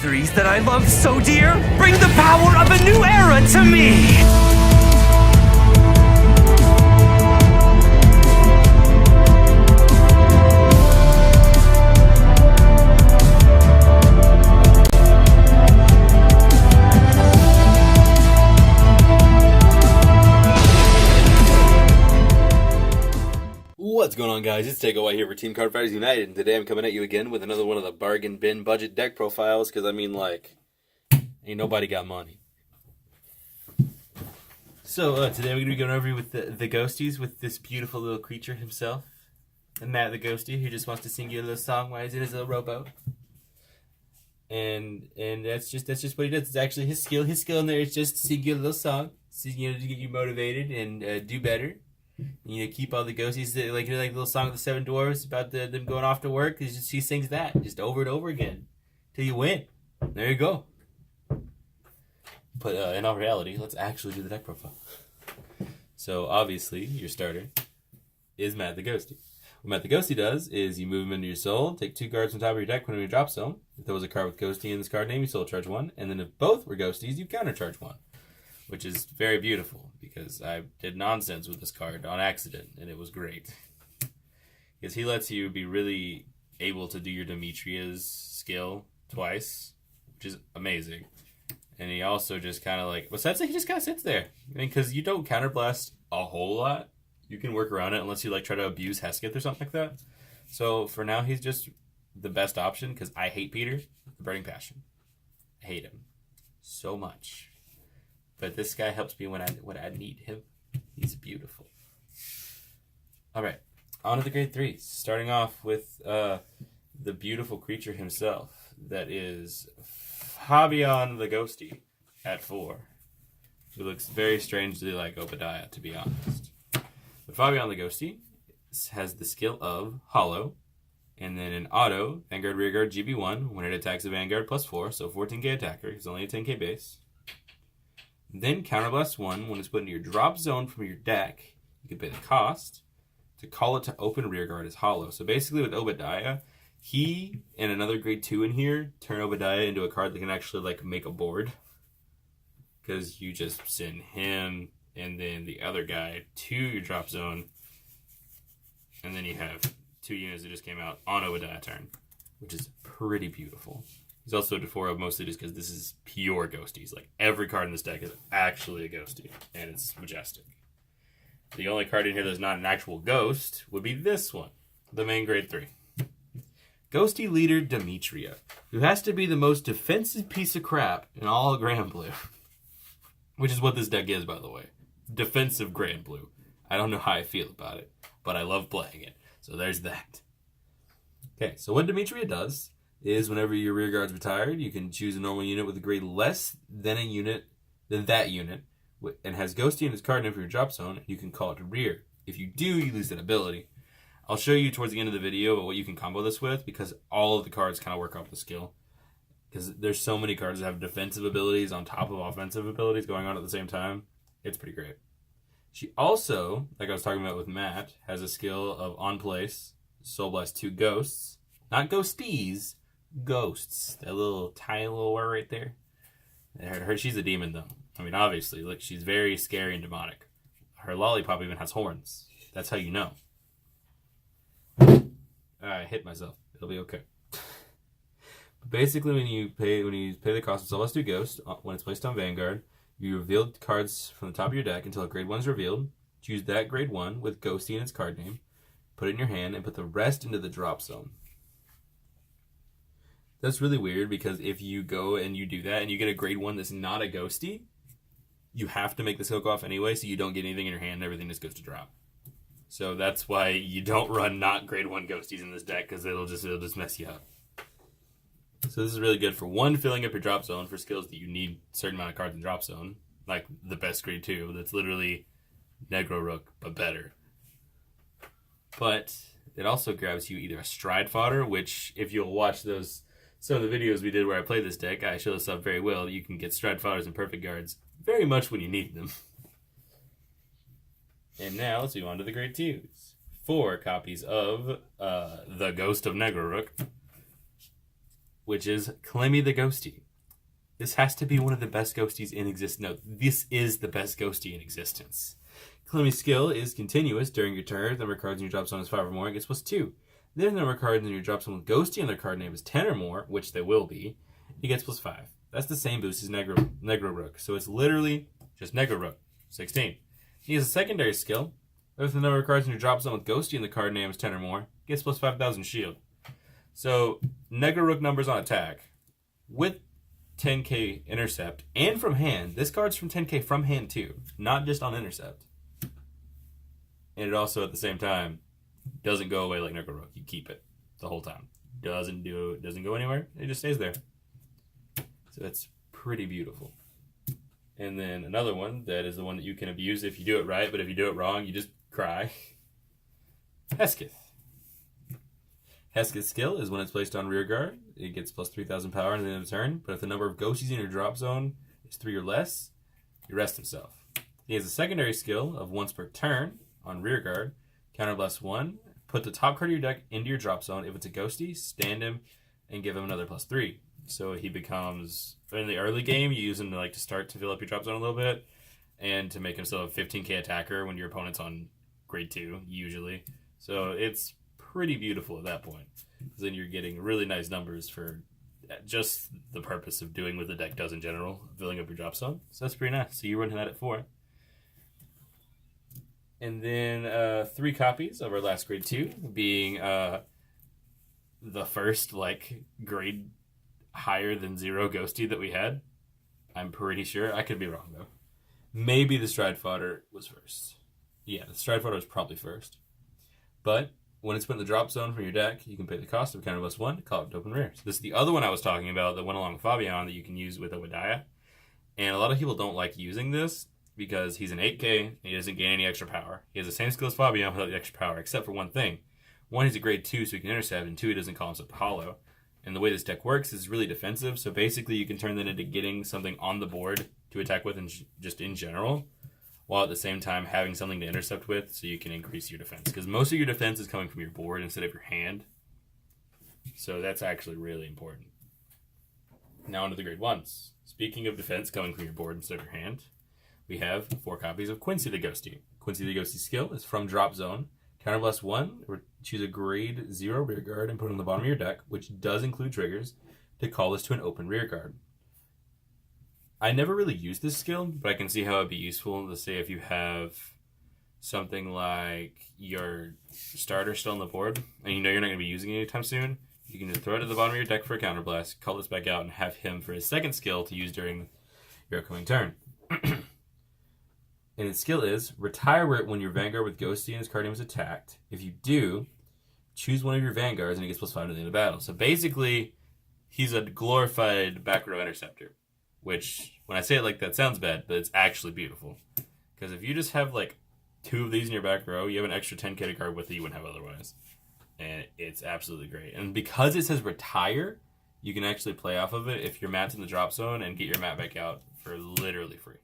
mysteries that I love so dear bring the power of a new era to me. What's going on, guys? It's Takeaway here for Team Cardfight United, and today I'm coming at you again with another one of the bargain bin budget deck profiles, because I mean, like, ain't nobody got money. So, today we're going to be going over with the Ghosties with this beautiful little creature himself, and Matt the Ghostie, who just wants to sing you a little song while he's in his little rowboat. And that's just what he does. It's actually his skill. His skill in there is just to sing you a little song, to get you motivated and do better. You know, keep all the ghosties that, like, you know, like the little song of the Seven Dwarfs about them going off to work. He sings that just over and over again till you win. There you go. But in all reality, let's actually do the deck profile. So obviously, your starter is Matt the Ghostie. What Matt the Ghostie does is you move him into your soul, take 2 cards from the top of your deck, put them in your drop zone. If there was a card with Ghostie in this card name, you soul charge 1, and then if both were Ghosties, you counter charge 1. Which is very beautiful, because I did nonsense with this card on accident, and it was great. Because he lets you be really able to do your Demetria's skill twice, which is amazing. And he also just kind of like, besides that, he just kind of sits there. I mean, because you don't counterblast a whole lot. You can work around it unless you like try to abuse Hesketh or something like that. So for now, he's just the best option, because I hate Peter, the Burning Passion. I hate him so much. But this guy helps me when I need him. He's beautiful. All right, on to the grade 3s. Starting off with the beautiful creature himself. That is Fabian the Ghostie at 4. Who looks very strangely like Obadiah, to be honest. But Fabian the Ghostie has the skill of Hollow. And then in auto, Vanguard Rearguard GB1. When it attacks a Vanguard +4, so 14k attacker. He's only a 10k base. Then Counterblast 1, when it's put into your drop zone from your deck, you can pay the cost to call it to open Rearguard as Hollow. So basically with Obadiah, he and another grade 2 in here turn Obadiah into a card that can actually like make a board. Because you just send him and then the other guy to your drop zone. And then you have 2 units that just came out on Obadiah turn, which is pretty beautiful. He's also a 4 mostly just because this is pure Ghosties. Like, every card in this deck is actually a Ghostie, and it's majestic. The only card in here that's not an actual ghost would be this one, the main grade 3. Ghostie leader Demetria, who has to be the most defensive piece of crap in all of Grand Blue. Which is what this deck is, by the way. Defensive Grand Blue. I don't know how I feel about it, but I love playing it. So there's that. Okay, so what Demetria does is whenever your rear guard's retired, you can choose a normal unit with a grade less than that unit, and has Ghostie in its card name for your drop zone, and you can call it to rear. If you do, you lose that ability. I'll show you towards the end of the video what you can combo this with, because all of the cards kind of work off the skill. Because there's so many cards that have defensive abilities on top of offensive abilities going on at the same time. It's pretty great. She also, like I was talking about with Matt, has a skill of on place, Soul Blast 2 Ghosts. Not Ghosties, Ghosts. That little tiny little word right there. She's a demon, though. I mean, obviously, look, she's very scary and demonic. Her lollipop even has horns. That's how you know. I hit myself. It'll be okay. But basically, when you pay the cost of Soul Blast 2 Ghost, when it's placed on Vanguard, you reveal cards from the top of your deck until a grade 1 is revealed. Choose that grade 1 with Ghostie in its card name. Put it in your hand and put the rest into the drop zone. That's really weird, because if you go and you do that and you get a grade 1 that's not a Ghostie, you have to make the skill go off anyway, so you don't get anything in your hand and everything just goes to drop. So that's why you don't run not grade 1 Ghosties in this deck, because it'll just mess you up. So this is really good for 1, filling up your drop zone for skills that you need a certain amount of cards in drop zone, like the best grade 2. That's literally Negro Rook, but better. But it also grabs you either a Stride Fodder, which if you'll watch some of the videos we did where I played this deck, I show this up very well. You can get Stride Fodders and Perfect Guards very much when you need them. And now let's move on to the grade 2s. 4 copies of the Ghost of Negro Rook. which is Clemmy the Ghostie. This has to be one of the best Ghosties in existence. No, this is the best Ghostie in existence. Clemmy's skill is continuous during your turn. The number of cards in your drop zone is 5 or more, it gets +2. Then the number of cards in your drop zone with Ghostie and their card name is 10 or more, which they will be, it gets +5. That's the same boost as Negro Rook. So it's literally just Negro Rook, 16. He has a secondary skill. If the number of cards in your drop zone with Ghostie and the card name is 10 or more, gets +5,000 shield. So Negro Rook numbers on attack with 10k intercept and from hand. This card's from 10k from hand too, not just on intercept. And it also at the same time doesn't go away like Negro Rook. You keep it the whole time. Doesn't go anywhere. It just stays there. So that's pretty beautiful. And then another one that is the one that you can abuse if you do it right, but if you do it wrong, you just cry. Hesketh. Hesketh's skill is when it's placed on rear guard, it gets +3,000 power at the end of the turn, but if the number of Ghosties in your drop zone is 3 or less, you rest himself. He has a secondary skill of once per turn on rear guard, counterblast 1, put the top card of your deck into your drop zone. If it's a Ghostie, stand him and give him another +3. So he becomes, in the early game, you use him to start to fill up your drop zone a little bit, and to make him still a 15k attacker when your opponent's on grade 2, usually. So it's pretty beautiful at that point. Because then you're getting really nice numbers for just the purpose of doing what the deck does in general, filling up your drop zone. So that's pretty nice. So you run that at 4. And then 3 copies of our last grade 2, being the first grade higher than 0 Ghostie that we had. I'm pretty sure. I could be wrong though. Maybe the Stride Fodder was first. Yeah, the Stride Fodder was probably first. But when it's put in the drop zone from your deck, you can pay the cost of counterblast 1 to call it to open rear. So this is the other one I was talking about that went along with Fabian that you can use with Obadiah. And a lot of people don't like using this because he's an 8k and he doesn't gain any extra power. He has the same skill as Fabian without the extra power, except for one thing. 1, he's a grade 2, so he can intercept, and 2, he doesn't call himself hollow. And the way this deck works is really defensive, so basically you can turn that into getting something on the board to attack with just in general, while at the same time having something to intercept with so you can increase your defense. Because most of your defense is coming from your board instead of your hand. So that's actually really important. Now onto the grade 1s. Speaking of defense coming from your board instead of your hand, we have 4 copies of Quincy the Ghostie. Quincy the Ghostie's skill is from drop zone. Counterblast 1, or choose a grade 0 rear guard and put it on the bottom of your deck, which does include triggers, to call this to an open rear guard. I never really used this skill, but I can see how it'd be useful. Let's say if you have something like your starter still on the board, and you know you're not going to be using it anytime soon, you can just throw it at the bottom of your deck for a counterblast, call this back out, and have him for his second skill to use during your upcoming turn. And its skill is, retire it when your Vanguard with Ghostie and his card name is attacked. If you do, choose one of your Vanguards and it gets +5 to the end of battle. So basically, he's a glorified back row interceptor. Which, when I say it like that, sounds bad, but it's actually beautiful. Because if you just have 2 of these in your back row, you have an extra 10k to guard with that you wouldn't have otherwise. And it's absolutely great. And because it says retire, you can actually play off of it if your mat's in the drop zone and get your mat back out for literally free.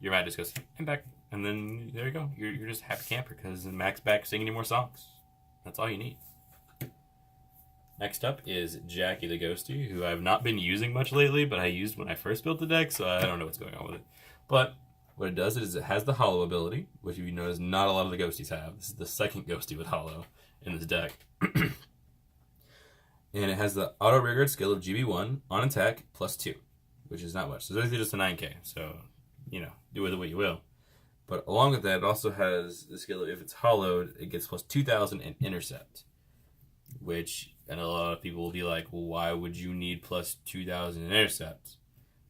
Your mat just goes, I'm back. And then there you go. You're just a happy camper because Mac's back singing you more songs. That's all you need. Next up is Jackie the Ghostie, who I've not been using much lately, but I used when I first built the deck, so I don't know what's going on with it. But what it does is it has the hollow ability, which if you notice not a lot of the Ghosties have. This is the second Ghostie with hollow in this deck. And it has the auto rearguard skill of GB1 on attack +2, which is not much. So it's basically just a 9k, so do with it what you will. But along with that, it also has the skill of if it's hollowed, it gets +2,000 in intercept. Which, and a lot of people will be like, well, why would you need +2,000 in intercept?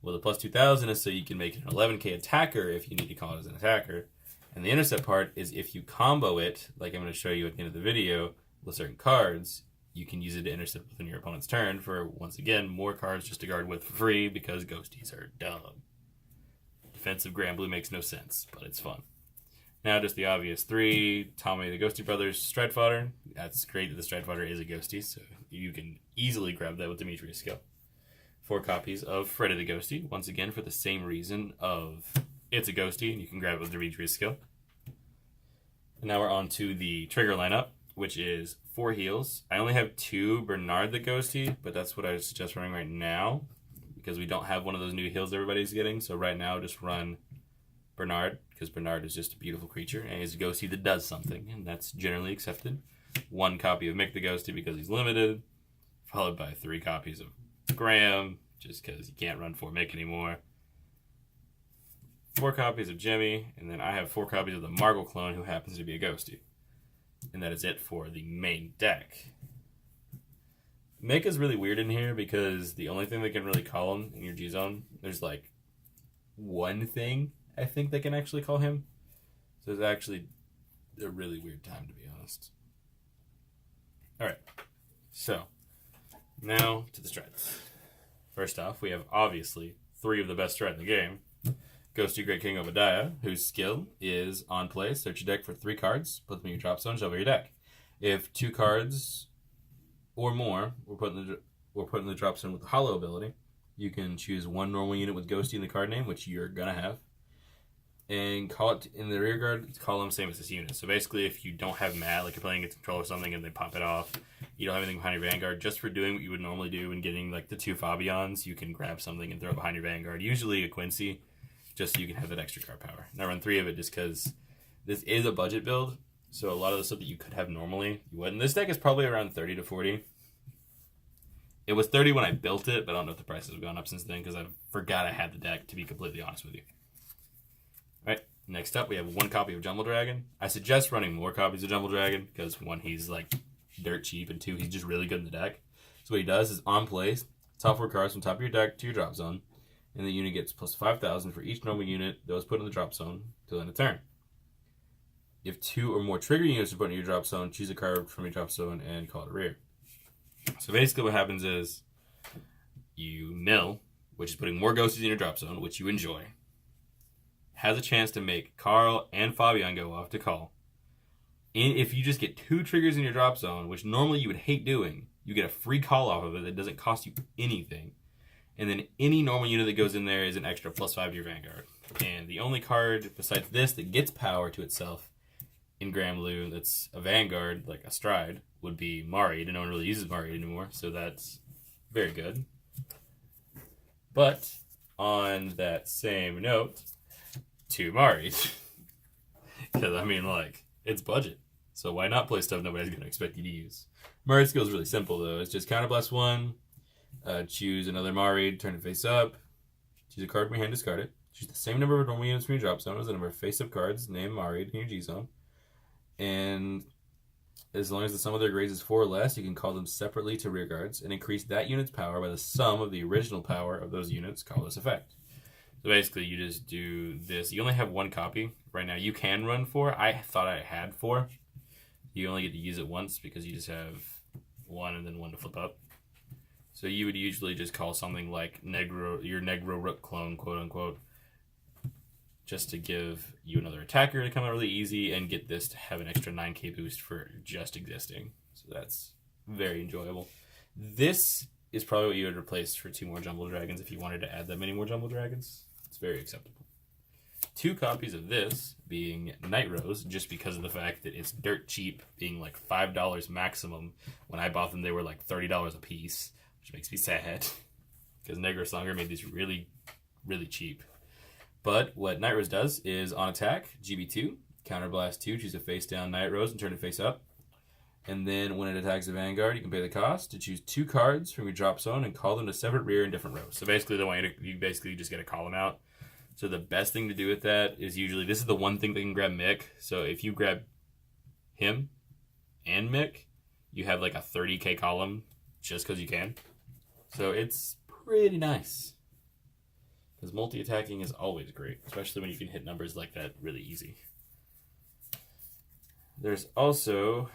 Well, the +2,000 is so you can make it an 11k attacker if you need to call it as an attacker. And the intercept part is if you combo it, like I'm going to show you at the end of the video, with certain cards, you can use it to intercept within your opponent's turn for, once again, more cards just to guard with for free because Ghosties are dumb. Defensive Grand Blue makes no sense, but it's fun. Now, just the obvious 3, Tommy the Ghostie Brothers Stride Fodder. That's great that the Stride Fodder is a Ghostie, so you can easily grab that with Demetria's skill. 4 copies of Freddy the Ghostie, once again for the same reason of it's a Ghostie, and you can grab it with Demetria's skill. And now we're on to the trigger lineup, which is 4 heals. I only have 2 Bernard the Ghosty, but that's what I suggest running right now because we don't have one of those new heals everybody's getting. So right now, just run Bernard because Bernard is just a beautiful creature and he's a Ghosty that does something, and that's generally accepted. 1 copy of Mick the Ghosty because he's limited, followed by 3 copies of Graham just because you can't run 4 Mick anymore. 4 copies of Jimmy, and then I have 4 copies of the Margle clone who happens to be a Ghosty. And that is it for the main deck. Mick is really weird in here because the only thing that can really call him in your G-Zone, there's like 1 thing I think they can actually call him. So it's actually a really weird time, to be honest. Alright, so now to the strats. First off, we have obviously 3 of the best strat in the game. Ghosty Great King Obadiah, whose skill is on play. Search your deck for 3 cards, put them in your drop zone, shuffle your deck. If 2 cards or more were put in the drop zone with the hollow ability, you can choose 1 normal unit with Ghosty in the card name, which you're gonna have, and call it in the rear guard column, same as this unit. So basically, if you don't have Matt, like you're playing against control or something and they pop it off, you don't have anything behind your Vanguard, just for doing what you would normally do and getting like the 2 Fabians, you can grab something and throw it behind your Vanguard, usually a Quincy, just so you can have that extra card power. And I run 3 of it just because this is a budget build, so a lot of the stuff that you could have normally, you wouldn't. This deck is probably around 30 to 40. It was 30 when I built it, but I don't know if the prices have gone up since then because I forgot I had the deck, to be completely honest with you. Alright, next up we have 1 copy of Jumble Dragon. I suggest running more copies of Jumble Dragon because 1, he's like dirt cheap, and 2, he's just really good in the deck. So what he does is on plays, top 4 cards from top of your deck to your drop zone, and the unit gets plus 5,000 for each normal unit that was put in the drop zone till end of turn. If 2 or more trigger units are put in your drop zone, choose a card from your drop zone and call it a rear. So basically what happens is you mill, which is putting more Ghosties in your drop zone, which you enjoy, has a chance to make Carl and Fabian go off to call. And if you just get 2 triggers in your drop zone, which normally you would hate doing, you get a free call off of it that doesn't cost you anything. And then any normal unit that goes in there is an extra plus 5 to your Vanguard. And the only card besides this that gets power to itself in Gramblue that's a Vanguard, like a Stride, would be Mari. No one really uses Mari anymore, so that's very good. But on that same note, 2 Maris. Because, I mean, like, it's budget. So why not play stuff nobody's going to expect you to use? Mari's skill is really simple, though. It's just counterblast 1. Choose another Mari, turn it face up. Choose a card from your hand, discard it. Choose the same number of normal units from your drop zone as the number of face up cards, name Mari in your G zone. And as long as the sum of their grades is 4 or less, you can call them separately to rear guards and increase that unit's power by the sum of the original power of those units. Call this effect. So basically, you just do this. You only have 1 copy right now. You can run 4. I thought I had 4. You only get to use it once because you just have 1 and then 1 to flip up. So you would usually just call something like your Negro Rook clone, quote unquote, just to give you another attacker to come out really easy and get this to have an extra 9k boost for just existing. So that's very enjoyable. This is probably what you would replace for 2 more Jumble Dragons if you wanted to add that many more Jumble Dragons. It's very acceptable. 2 copies of this being Night Rose, just because of the fact that it's dirt cheap, being like $5 maximum. When I bought them, they were like $30 a piece, which makes me sad because Negro Songer made these really, really cheap. But what Night Rose does is on attack, GB2, counterblast 2, choose a face down Night Rose and turn it face up. And then when it attacks a Vanguard, you can pay the cost to choose 2 cards from your drop zone and call them to separate rear in different rows. So basically, you basically just get to call them out. So the best thing to do with that is usually, this is the one thing that can grab Mick. So if you grab him and Mick, you have like a 30k column just because you can. So it's pretty nice. Because multi-attacking is always great, especially when you can hit numbers like that really easy. There's also,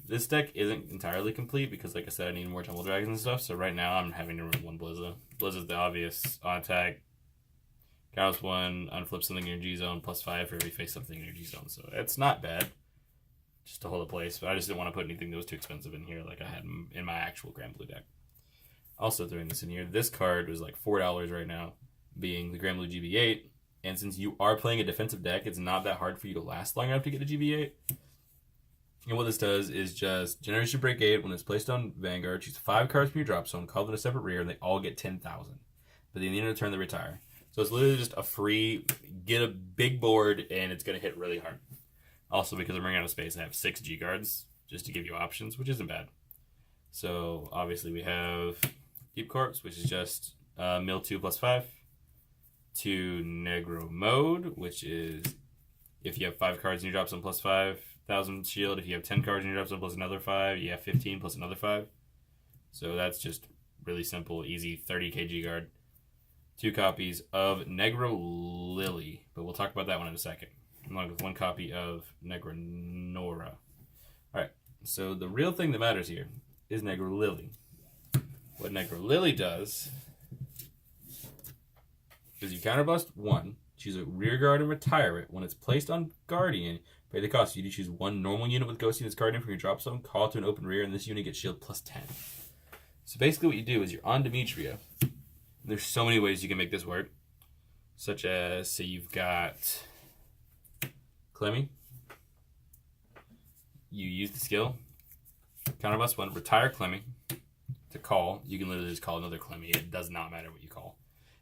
this deck isn't entirely complete because, like I said, I need more Tumble Dragons and stuff. So right now I'm having to run 1 Blizza. Blizza's the obvious on attack. Counts 1, unflip something in your G zone, plus 5 for every face something in your G zone. So it's not bad, just to hold a place. But I just didn't want to put anything that was too expensive in here, like I had in my actual Granblue deck. Also throwing this in here, this card was like $4 right now, being the Granblue GB8. And since you are playing a defensive deck, it's not that hard for you to last long enough to get a GB8. And what this does is just Generation Break 8, when it's placed on Vanguard, choose 5 cards from your drop zone, call them a separate rear, and they all get 10,000. But at the end of the turn, they retire. So it's literally just a free, get a big board, and it's going to hit really hard. Also, because I'm running out of space, I have 6 G guards, just to give you options, which isn't bad. So, obviously, we have Deep Corpse, which is just mill 2 plus 5. To Negro Mode, which is if you have 5 cards in your drop zone plus 5,000 shield. If you have 10 cards in your drop zone plus another 5, you have 15 plus another 5. So that's just really simple, easy 30 kg guard. 2 copies of Negro Lily, but we'll talk about that one in a second. Along with 1 copy of Negro Nora. Alright, so the real thing that matters here is Negro Lily. What Negro Lily does is you counterblast 1, choose a rear guard and retire it. When it's placed on Guardian, pay the cost. You need to choose 1 normal unit with Ghosties as Guardian from your drop zone, call it to an open rear, and this unit gets shield plus 10. So basically what you do is you're on Demetria. There's so many ways you can make this work. Such as, say you've got Clemmy. You use the skill. Counterblast 1, retire Clemmy. To call, you can literally just call another Clemmy. It does not matter what you call.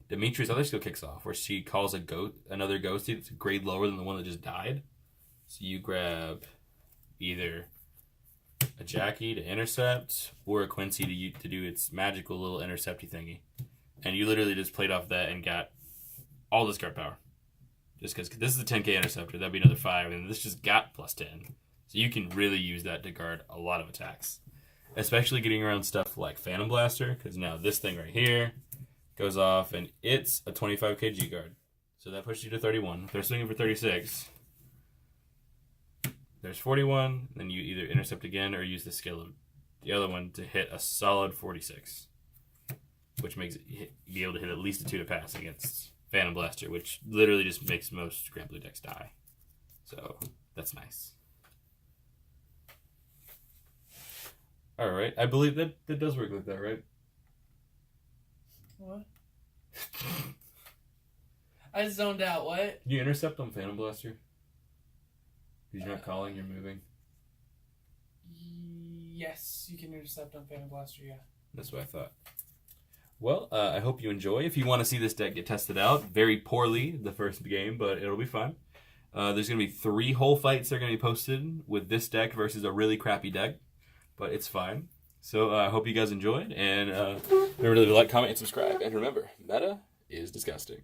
Demetria's other skill kicks off, where she calls another ghostie that's a grade lower than the one that just died. So you grab either a Jackie to intercept, or a Quincy to do its magical little intercepty thingy. And you literally just played off that and got all this card power. Just because this is a 10k interceptor, that'd be another 5, and this just got plus 10. So you can really use that to guard a lot of attacks. Especially getting around stuff like Phantom Blaster, because now this thing right here goes off, and it's a 25 kg guard. So that pushes you to 31. If they're swinging for 36, there's 41, then you either intercept again or use the skill of the other one to hit a solid 46. Which makes it be able to hit at least a 2 to pass against Phantom Blaster, which literally just makes most Grand Blue decks die. So, that's nice. Alright, I believe that does work like that, right? What? I zoned out. What? Can you intercept on Phantom Blaster? Because you're not calling, you're moving. Yes, you can intercept on Phantom Blaster, yeah. That's what I thought. Well, I hope you enjoy. If you want to see this deck get tested out, very poorly the first game, but it'll be fun. There's going to be 3 whole fights that are going to be posted with this deck versus a really crappy deck, but it's fine. So I hope you guys enjoyed, and remember to like, comment, and subscribe. And remember, meta is disgusting.